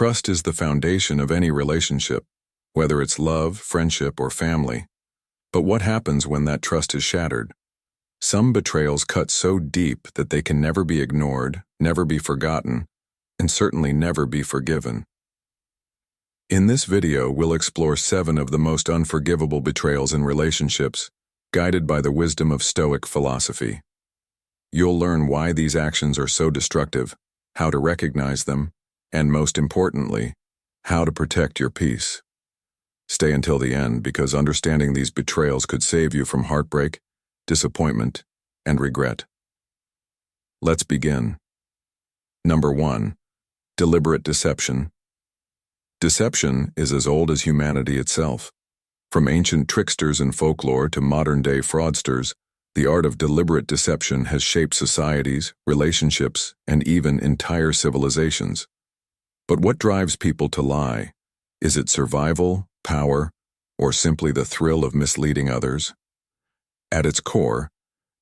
Trust is the foundation of any relationship, whether it's love, friendship, or family. But what happens when that trust is shattered? Some betrayals cut so deep that they can never be ignored, never be forgotten, and certainly never be forgiven. In this video, we'll explore 7 of the most unforgivable betrayals in relationships, guided by the wisdom of Stoic philosophy. You'll learn why these actions are so destructive, how to recognize them, and most importantly, how to protect your peace. Stay until the end, because understanding these betrayals could save you from heartbreak, disappointment, and regret. Let's begin. Number 1. Deliberate deception. Deception is as old as humanity itself. From ancient tricksters in folklore to modern-day fraudsters, the art of deliberate deception has shaped societies, relationships, and even entire civilizations. But what drives people to lie? Is it survival, power, or simply the thrill of misleading others? At its core,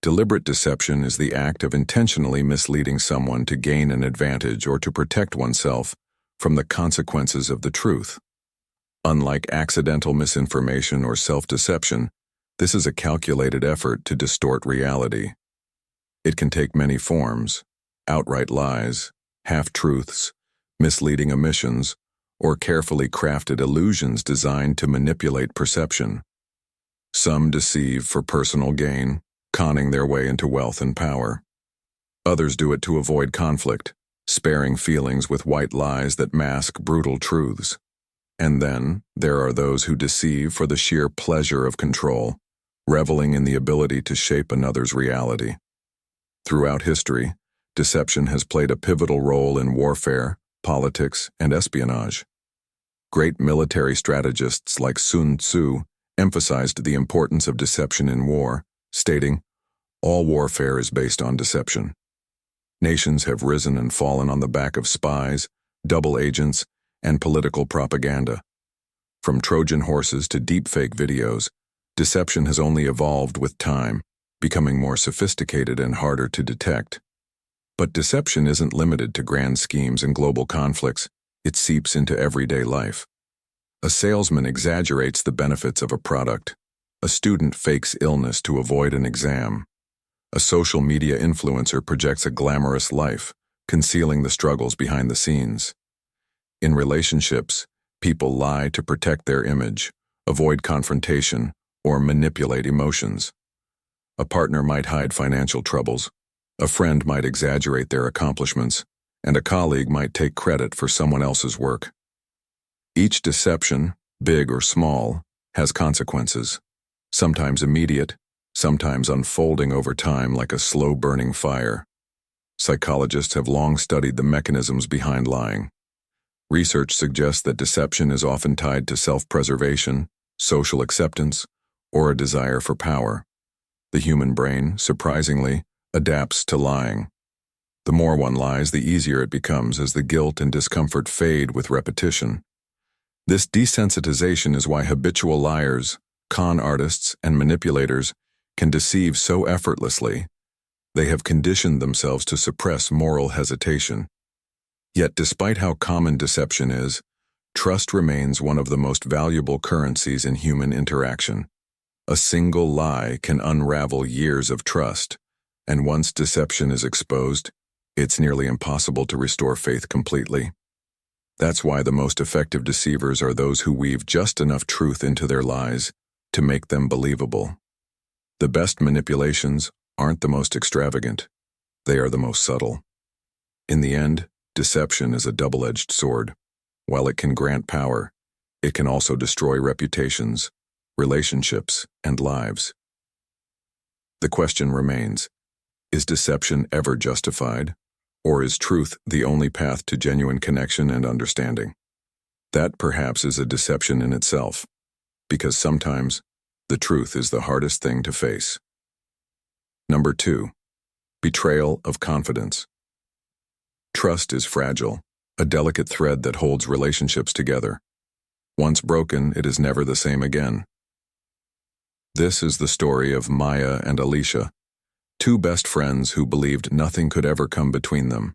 deliberate deception is the act of intentionally misleading someone to gain an advantage or to protect oneself from the consequences of the truth. Unlike accidental misinformation or self-deception, this is a calculated effort to distort reality. It can take many forms: outright lies, half-truths, misleading omissions, or carefully crafted illusions designed to manipulate perception. Some deceive for personal gain, conning their way into wealth and power. Others do it to avoid conflict, sparing feelings with white lies that mask brutal truths. And then, there are those who deceive for the sheer pleasure of control, reveling in the ability to shape another's reality. Throughout history, deception has played a pivotal role in warfare, politics, and espionage. Great military strategists like Sun Tzu emphasized the importance of deception in war, stating, "All warfare is based on deception." Nations have risen and fallen on the back of spies, double agents, and political propaganda. From Trojan horses to deepfake videos, deception has only evolved with time, becoming more sophisticated and harder to detect. But deception isn't limited to grand schemes and global conflicts. It seeps into everyday life. A salesman exaggerates the benefits of a product. A student fakes illness to avoid an exam. A social media influencer projects a glamorous life, concealing the struggles behind the scenes. In relationships, people lie to protect their image, avoid confrontation, or manipulate emotions. A partner might hide financial troubles, a friend might exaggerate their accomplishments, and a colleague might take credit for someone else's work. Each deception, big or small, has consequences, sometimes immediate, sometimes unfolding over time like a slow-burning fire. Psychologists have long studied the mechanisms behind lying. Research suggests that deception is often tied to self-preservation, social acceptance, or a desire for power. The human brain, surprisingly, adapts to lying. The more one lies, the easier it becomes as the guilt and discomfort fade with repetition. This desensitization is why habitual liars, con artists, and manipulators can deceive so effortlessly. They have conditioned themselves to suppress moral hesitation. Yet despite how common deception is, trust remains one of the most valuable currencies in human interaction. A single lie can unravel years of trust, and once deception is exposed, it's nearly impossible to restore faith completely. That's why the most effective deceivers are those who weave just enough truth into their lies to make them believable. The best manipulations aren't the most extravagant, they are the most subtle. In the end, deception is a double-edged sword. While it can grant power, it can also destroy reputations, relationships, and lives. The question remains, is deception ever justified, or is truth the only path to genuine connection and understanding? That perhaps is a deception in itself, because sometimes the truth is the hardest thing to face. Number 2. Betrayal of confidence. Trust is fragile, a delicate thread that holds relationships together. Once broken, it is never the same again. This is the story of Maya and Alicia, 2 best friends who believed nothing could ever come between them.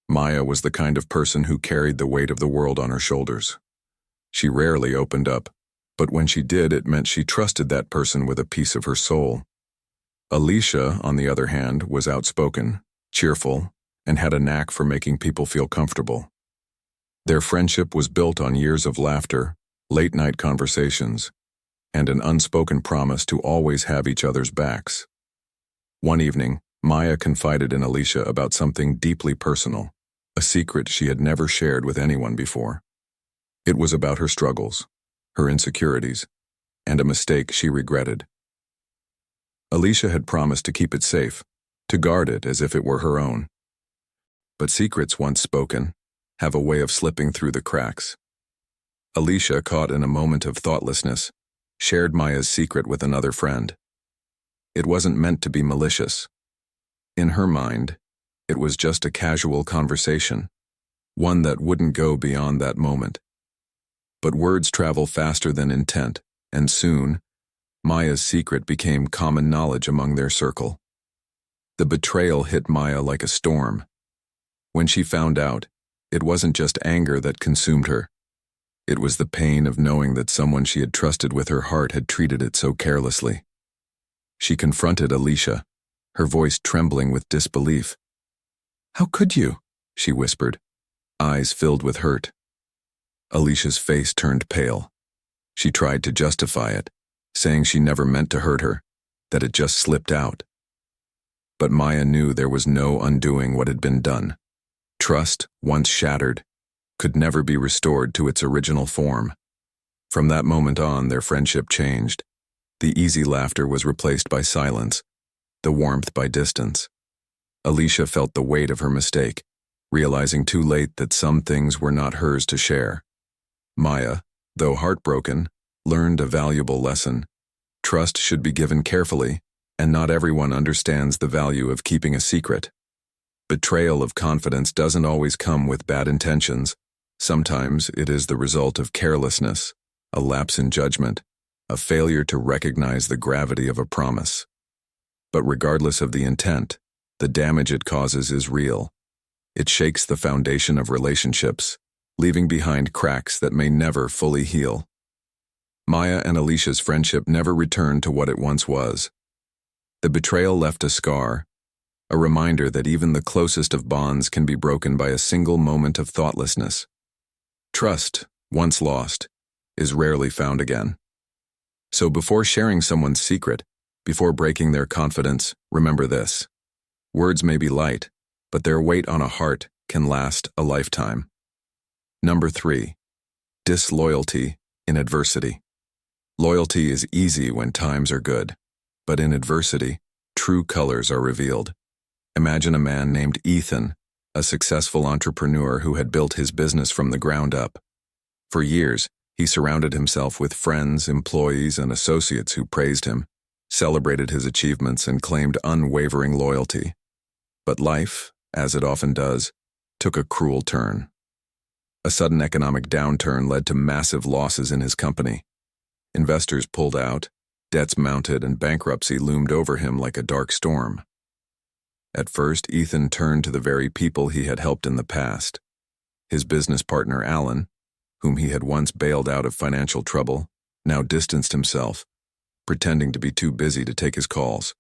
Maya was the kind of person who carried the weight of the world on her shoulders. She rarely opened up, but when she did, it meant she trusted that person with a piece of her soul. Alicia, on the other hand, was outspoken, cheerful, and had a knack for making people feel comfortable. Their friendship was built on years of laughter, late-night conversations, and an unspoken promise to always have each other's backs. One evening, Maya confided in Alicia about something deeply personal, a secret she had never shared with anyone before. It was about her struggles, her insecurities, and a mistake she regretted. Alicia had promised to keep it safe, to guard it as if it were her own. But secrets, once spoken, have a way of slipping through the cracks. Alicia, caught in a moment of thoughtlessness, shared Maya's secret with another friend. It wasn't meant to be malicious. In her mind, it was just a casual conversation, one that wouldn't go beyond that moment. But words travel faster than intent, and soon, Maya's secret became common knowledge among their circle. The betrayal hit Maya like a storm. When she found out, it wasn't just anger that consumed her. It was the pain of knowing that someone she had trusted with her heart had treated it so carelessly. She confronted Alicia, her voice trembling with disbelief. "How could you?" she whispered, eyes filled with hurt. Alicia's face turned pale. She tried to justify it, saying she never meant to hurt her, that it just slipped out. But Maya knew there was no undoing what had been done. Trust, once shattered, could never be restored to its original form. From that moment on, their friendship changed. The easy laughter was replaced by silence, the warmth by distance. Alicia felt the weight of her mistake, realizing too late that some things were not hers to share. Maya, though heartbroken, learned a valuable lesson. Trust should be given carefully, and not everyone understands the value of keeping a secret. Betrayal of confidence doesn't always come with bad intentions. Sometimes it is the result of carelessness, a lapse in judgment, a failure to recognize the gravity of a promise. But regardless of the intent, the damage it causes is real. It shakes the foundation of relationships, leaving behind cracks that may never fully heal. Maya and Alicia's friendship never returned to what it once was. The betrayal left a scar, a reminder that even the closest of bonds can be broken by a single moment of thoughtlessness. Trust, once lost, is rarely found again. So before sharing someone's secret, before breaking their confidence, remember this. Words may be light, but their weight on a heart can last a lifetime. Number 3. Disloyalty in adversity. Loyalty is easy when times are good, but in adversity, true colors are revealed. Imagine a man named Ethan, a successful entrepreneur who had built his business from the ground up. For years, he surrounded himself with friends, employees, and associates who praised him, celebrated his achievements, and claimed unwavering loyalty. But life, as it often does, took a cruel turn. A sudden economic downturn led to massive losses in his company. Investors pulled out, debts mounted, and bankruptcy loomed over him like a dark storm. At first, Ethan turned to the very people he had helped in the past. His business partner, Alan, whom he had once bailed out of financial trouble, now distanced himself, pretending to be too busy to take his calls.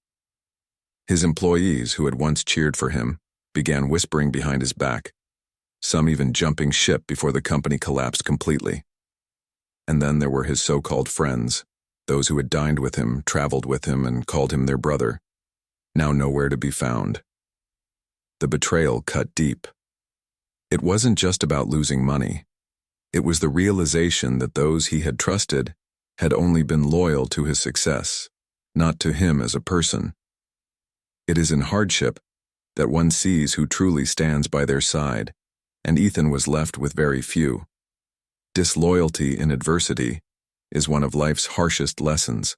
His employees, who had once cheered for him, began whispering behind his back, some even jumping ship before the company collapsed completely. And then there were his so-called friends, those who had dined with him, traveled with him, and called him their brother, now nowhere to be found. The betrayal cut deep. It wasn't just about losing money. It was the realization that those he had trusted had only been loyal to his success, not to him as a person. It is in hardship that one sees who truly stands by their side, and Ethan was left with very few. Disloyalty in adversity is one of life's harshest lessons.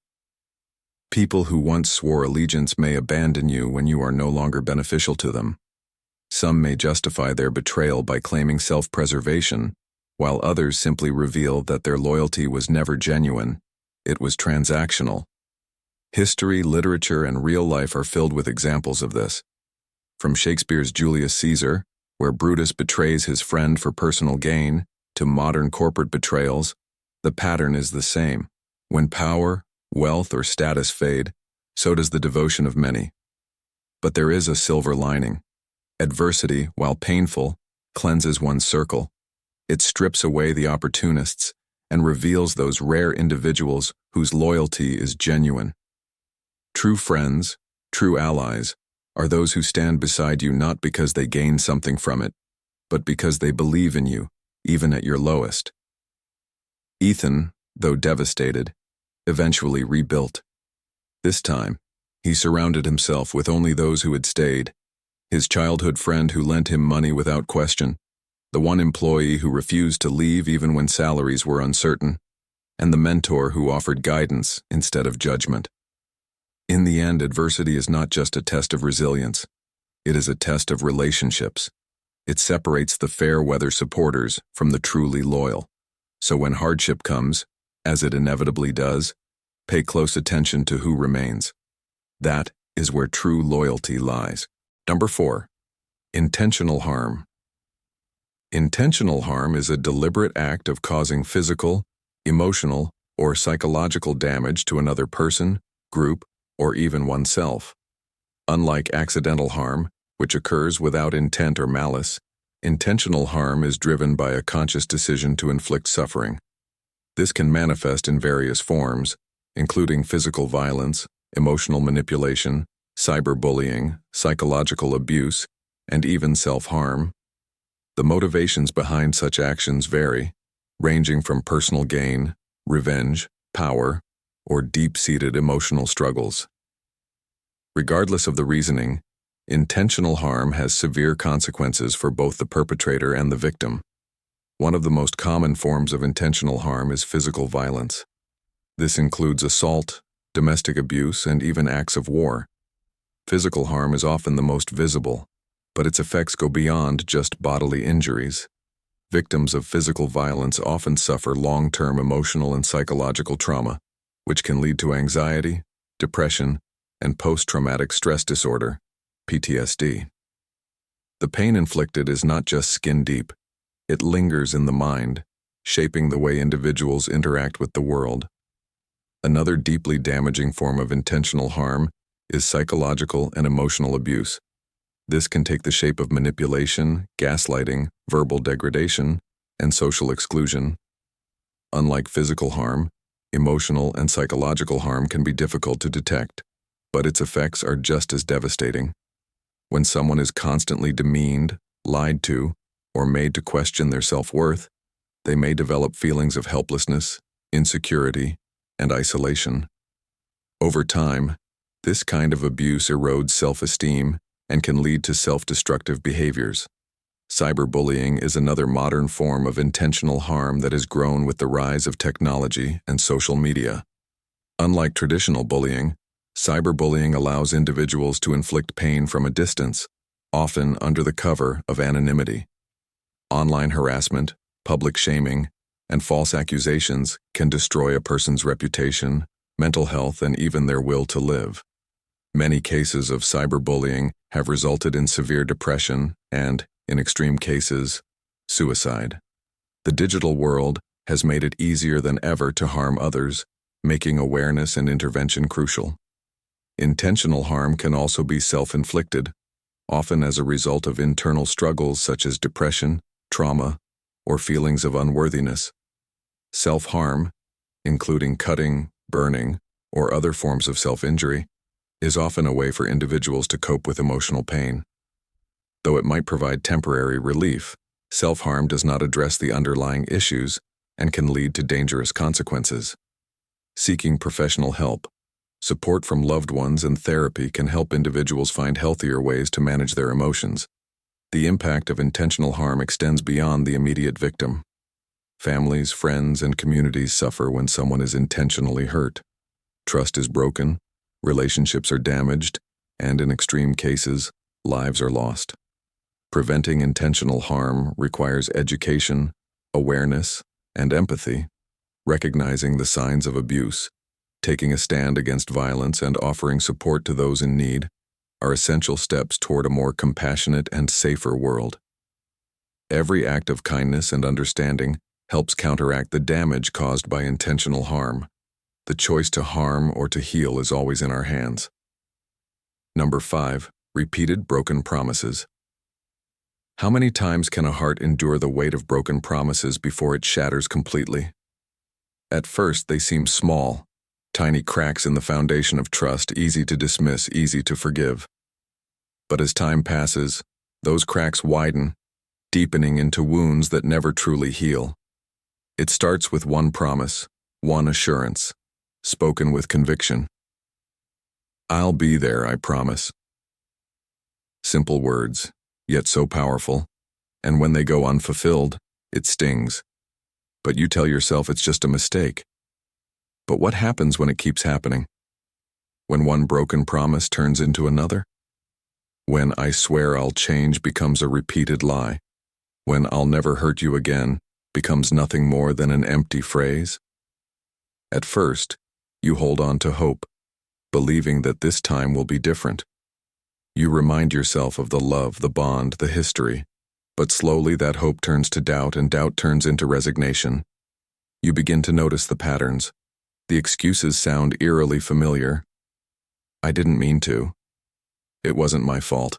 People who once swore allegiance may abandon you when you are no longer beneficial to them. Some may justify their betrayal by claiming self-preservation, while others simply reveal that their loyalty was never genuine. It was transactional. History, literature, and real life are filled with examples of this. From Shakespeare's Julius Caesar, where Brutus betrays his friend for personal gain, to modern corporate betrayals, the pattern is the same. When power, wealth, or status fade, so does the devotion of many. But there is a silver lining. Adversity, while painful, cleanses one's circle. It strips away the opportunists and reveals those rare individuals whose loyalty is genuine. True friends, true allies, are those who stand beside you not because they gain something from it, but because they believe in you, even at your lowest. Ethan, though devastated, eventually rebuilt. This time, he surrounded himself with only those who had stayed: his childhood friend who lent him money without question, the one employee who refused to leave even when salaries were uncertain, and the mentor who offered guidance instead of judgment. In the end, adversity is not just a test of resilience. It is a test of relationships. It separates the fair-weather supporters from the truly loyal. So when hardship comes, as it inevitably does, pay close attention to who remains. That is where true loyalty lies. Number 4. Intentional harm. Intentional harm is a deliberate act of causing physical, emotional, or psychological damage to another person, group, or even oneself. Unlike accidental harm, which occurs without intent or malice, intentional harm is driven by a conscious decision to inflict suffering. This can manifest in various forms, including physical violence, emotional manipulation, cyberbullying, psychological abuse, and even self-harm. The motivations behind such actions vary, ranging from personal gain, revenge, power, or deep-seated emotional struggles. Regardless of the reasoning, intentional harm has severe consequences for both the perpetrator and the victim. One of the most common forms of intentional harm is physical violence. This includes assault, domestic abuse, and even acts of war. Physical harm is often the most visible, but its effects go beyond just bodily injuries. Victims of physical violence often suffer long-term emotional and psychological trauma, which can lead to anxiety, depression, and post-traumatic stress disorder, PTSD. The pain inflicted is not just skin-deep. It lingers in the mind, shaping the way individuals interact with the world. Another deeply damaging form of intentional harm is psychological and emotional abuse. This can take the shape of manipulation, gaslighting, verbal degradation, and social exclusion. Unlike physical harm, emotional and psychological harm can be difficult to detect, but its effects are just as devastating. When someone is constantly demeaned, lied to, or made to question their self-worth, they may develop feelings of helplessness, insecurity, and isolation. Over time, this kind of abuse erodes self-esteem and can lead to self-destructive behaviors. Cyberbullying is another modern form of intentional harm that has grown with the rise of technology and social media. Unlike traditional bullying, cyberbullying allows individuals to inflict pain from a distance, often under the cover of anonymity. Online harassment, public shaming, and false accusations can destroy a person's reputation, mental health, and even their will to live. Many cases of cyberbullying have resulted in severe depression and, in extreme cases, suicide. The digital world has made it easier than ever to harm others, making awareness and intervention crucial. Intentional harm can also be self-inflicted, often as a result of internal struggles such as depression, trauma, or feelings of unworthiness. Self-harm, including cutting, burning, or other forms of self-injury, is often a way for individuals to cope with emotional pain. Though it might provide temporary relief, self-harm does not address the underlying issues and can lead to dangerous consequences. Seeking professional help, support from loved ones, and therapy can help individuals find healthier ways to manage their emotions. The impact of intentional harm extends beyond the immediate victim. Families, friends, and communities suffer when someone is intentionally hurt. Trust is broken, relationships are damaged, and in extreme cases, lives are lost. Preventing intentional harm requires education, awareness, and empathy. Recognizing the signs of abuse, taking a stand against violence, and offering support to those in need are essential steps toward a more compassionate and safer world. Every act of kindness and understanding helps counteract the damage caused by intentional harm. The choice to harm or to heal is always in our hands. Number 5. Repeated broken promises. How many times can a heart endure the weight of broken promises before it shatters completely? At first, they seem small, tiny cracks in the foundation of trust, easy to dismiss, easy to forgive. But as time passes, those cracks widen, deepening into wounds that never truly heal. It starts with one promise, one assurance, spoken with conviction. I'll be there, I promise. Simple words, yet so powerful, and when they go unfulfilled, it stings. But you tell yourself it's just a mistake. But what happens when it keeps happening? When one broken promise turns into another? When I swear I'll change becomes a repeated lie? When I'll never hurt you again becomes nothing more than an empty phrase? At first, you hold on to hope, believing that this time will be different. You remind yourself of the love, the bond, the history, but slowly that hope turns to doubt and doubt turns into resignation. You begin to notice the patterns. The excuses sound eerily familiar. I didn't mean to. It wasn't my fault.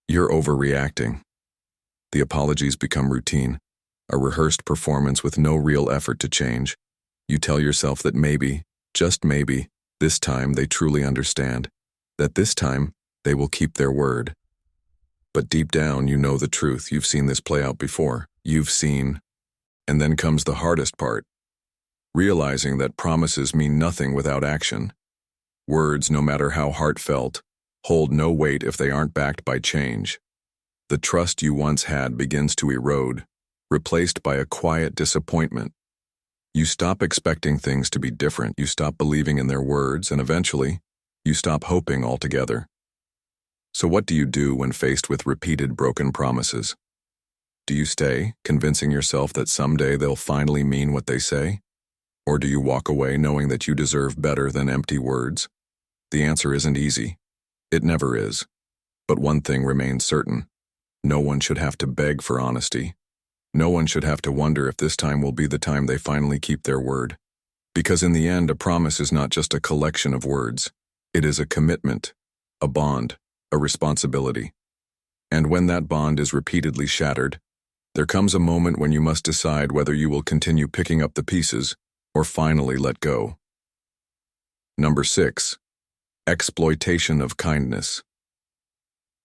You're overreacting. The apologies become routine, a rehearsed performance with no real effort to change. You tell yourself that maybe, just maybe, this time they truly understand, that this time they will keep their word. But deep down, you know the truth. You've seen this play out before. You've seen. And then comes the hardest part. Realizing that promises mean nothing without action. Words, no matter how heartfelt, hold no weight if they aren't backed by change. The trust you once had begins to erode, replaced by a quiet disappointment. You stop expecting things to be different. You stop believing in their words, and eventually, you stop hoping altogether. So what do you do when faced with repeated broken promises? Do you stay, convincing yourself that someday they'll finally mean what they say? Or do you walk away knowing that you deserve better than empty words? The answer isn't easy. It never is. But one thing remains certain. No one should have to beg for honesty. No one should have to wonder if this time will be the time they finally keep their word. Because in the end, a promise is not just a collection of words. It is a commitment, a bond, a responsibility. And when that bond is repeatedly shattered, there comes a moment when you must decide whether you will continue picking up the pieces or finally let go. Number 6. Exploitation of kindness.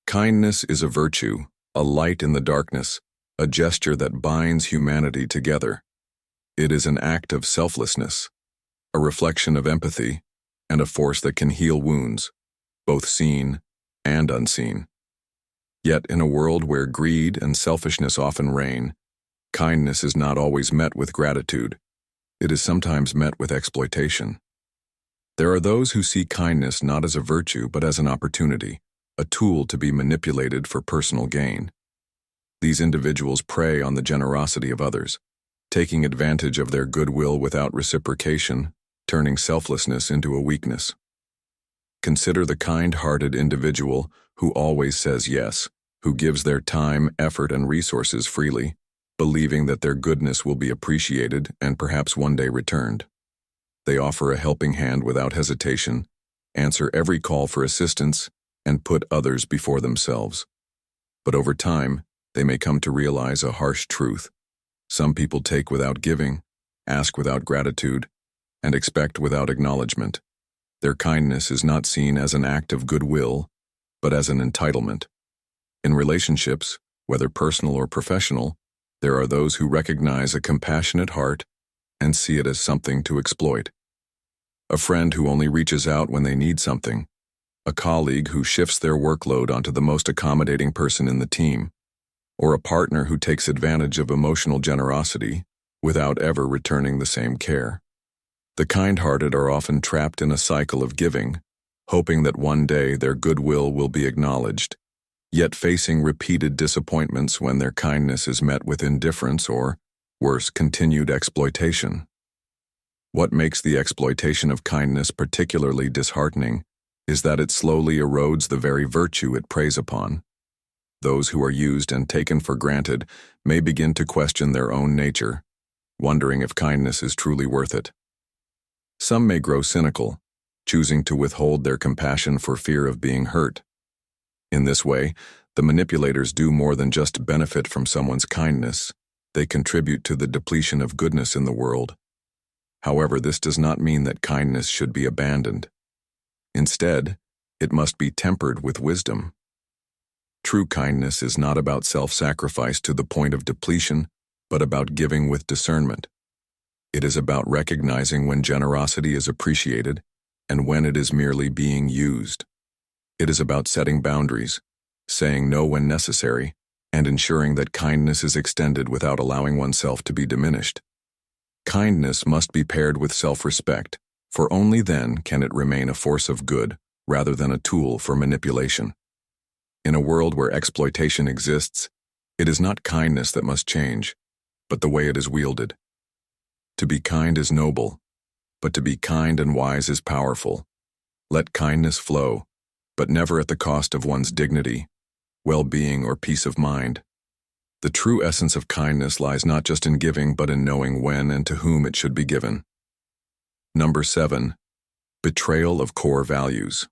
Kindness is a virtue, a light in the darkness, a gesture that binds humanity together. It is an act of selflessness, a reflection of empathy, and a force that can heal wounds, both seen and unseen. Yet in a world where greed and selfishness often reign, kindness is not always met with gratitude. It is sometimes met with exploitation. There are those who see kindness not as a virtue but as an opportunity, a tool to be manipulated for personal gain. These individuals prey on the generosity of others, taking advantage of their goodwill without reciprocation, turning selflessness into a weakness. Consider the kind-hearted individual who always says yes, who gives their time, effort, and resources freely, believing that their goodness will be appreciated and perhaps one day returned. They offer a helping hand without hesitation, answer every call for assistance, and put others before themselves. But over time, they may come to realize a harsh truth. Some people take without giving, ask without gratitude, and expect without acknowledgement. Their kindness is not seen as an act of goodwill, but as an entitlement. In relationships, whether personal or professional, there are those who recognize a compassionate heart and see it as something to exploit. A friend who only reaches out when they need something. A colleague who shifts their workload onto the most accommodating person in the team. Or a partner who takes advantage of emotional generosity without ever returning the same care. The kind-hearted are often trapped in a cycle of giving, hoping that one day their goodwill will be acknowledged, yet facing repeated disappointments when their kindness is met with indifference or, worse, continued exploitation. What makes the exploitation of kindness particularly disheartening is that it slowly erodes the very virtue it preys upon. those who are used and taken for granted may begin to question their own nature, wondering if kindness is truly worth it. Some may grow cynical, choosing to withhold their compassion for fear of being hurt. In this way, the manipulators do more than just benefit from someone's kindness. They contribute to the depletion of goodness in the world. However, this does not mean that kindness should be abandoned. Instead, it must be tempered with wisdom. True kindness is not about self-sacrifice to the point of depletion, but about giving with discernment. It is about recognizing when generosity is appreciated and when it is merely being used. It is about setting boundaries, saying no when necessary, and ensuring that kindness is extended without allowing oneself to be diminished. Kindness must be paired with self-respect, for only then can it remain a force of good rather than a tool for manipulation. In a world where exploitation exists, it is not kindness that must change, but the way it is wielded. To be kind is noble, but to be kind and wise is powerful. Let kindness flow, but never at the cost of one's dignity, well-being, or peace of mind. The true essence of kindness lies not just in giving, but in knowing when and to whom it should be given. Number 7. Betrayal of core values.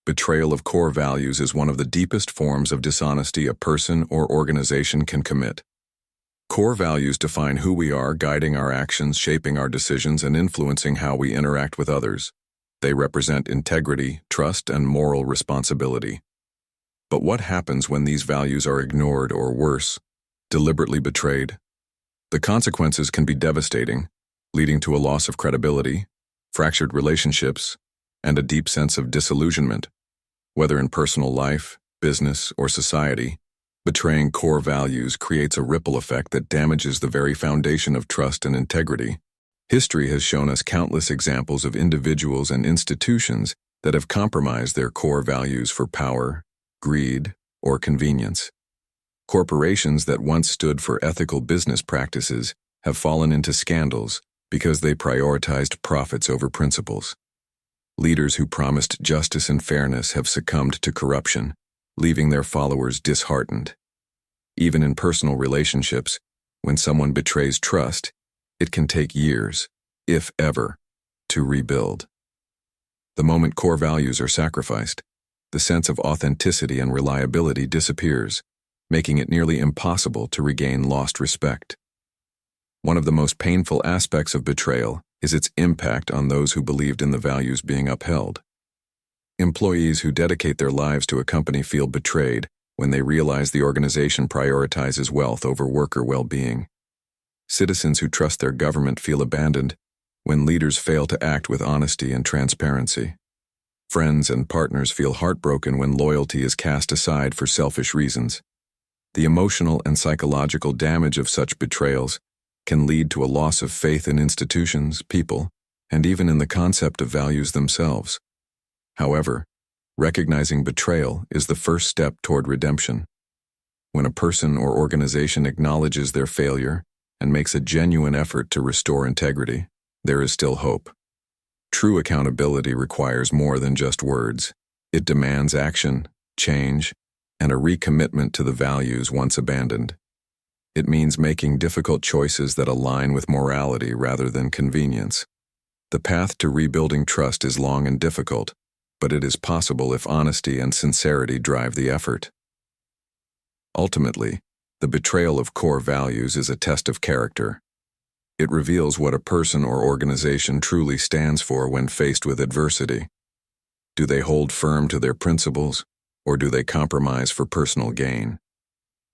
Betrayal of core values is one of the deepest forms of dishonesty a person or organization can commit. Core values define who we are, guiding our actions, shaping our decisions, and influencing how we interact with others. They represent integrity, trust, and moral responsibility. But what happens when these values are ignored or worse, deliberately betrayed? The consequences can be devastating, leading to a loss of credibility, fractured relationships, and a deep sense of disillusionment. Whether in personal life, business, or society, betraying core values creates a ripple effect that damages the very foundation of trust and integrity. History has shown us countless examples of individuals and institutions that have compromised their core values for power, greed, or convenience. Corporations that once stood for ethical business practices have fallen into scandals because they prioritized profits over principles. Leaders who promised justice and fairness have succumbed to corruption, leaving their followers disheartened. Even in personal relationships, when someone betrays trust, it can take years, if ever, to rebuild. The moment core values are sacrificed, the sense of authenticity and reliability disappears, making it nearly impossible to regain lost respect. One of the most painful aspects of betrayal is its impact on those who believed in the values being upheld. Employees who dedicate their lives to a company feel betrayed when they realize the organization prioritizes wealth over worker well-being. Citizens who trust their government feel abandoned when leaders fail to act with honesty and transparency. Friends and partners feel heartbroken when loyalty is cast aside for selfish reasons. The emotional and psychological damage of such betrayals can lead to a loss of faith in institutions, people, and even in the concept of values themselves. However, recognizing betrayal is the first step toward redemption. When a person or organization acknowledges their failure and makes a genuine effort to restore integrity, there is still hope. True accountability requires more than just words. It demands action, change, and a recommitment to the values once abandoned. It means making difficult choices that align with morality rather than convenience. The path to rebuilding trust is long and difficult, but it is possible if honesty and sincerity drive the effort. Ultimately, the betrayal of core values is a test of character. It reveals what a person or organization truly stands for when faced with adversity. Do they hold firm to their principles, or do they compromise for personal gain?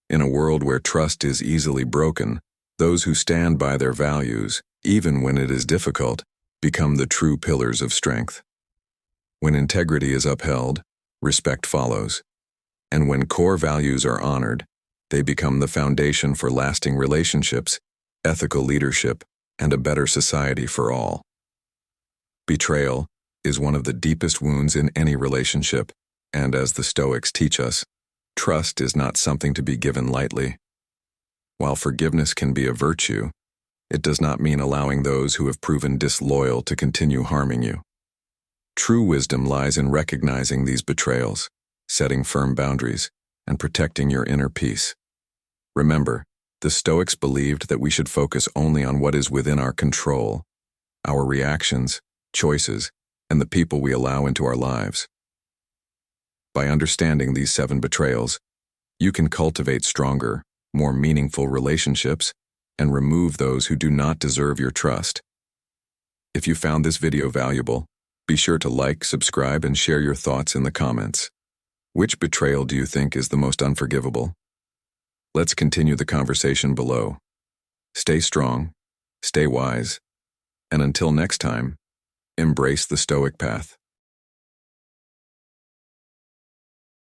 In a world where trust is easily broken, those who stand by their values, even when it is difficult, become the true pillars of strength. When integrity is upheld, respect follows. And when core values are honored, they become the foundation for lasting relationships, ethical leadership, and a better society for all. Betrayal is one of the deepest wounds in any relationship, and as the Stoics teach us, trust is not something to be given lightly. While forgiveness can be a virtue, it does not mean allowing those who have proven disloyal to continue harming you. True wisdom lies in recognizing these betrayals, setting firm boundaries, and protecting your inner peace. Remember, the Stoics believed that we should focus only on what is within our control, our reactions, choices, and the people we allow into our lives. By understanding these 7 betrayals, you can cultivate stronger, more meaningful relationships and remove those who do not deserve your trust. If you found this video valuable, be sure to like, subscribe, and share your thoughts in the comments. Which betrayal do you think is the most unforgivable? Let's continue the conversation below. Stay strong, stay wise, and until next time, embrace the Stoic path.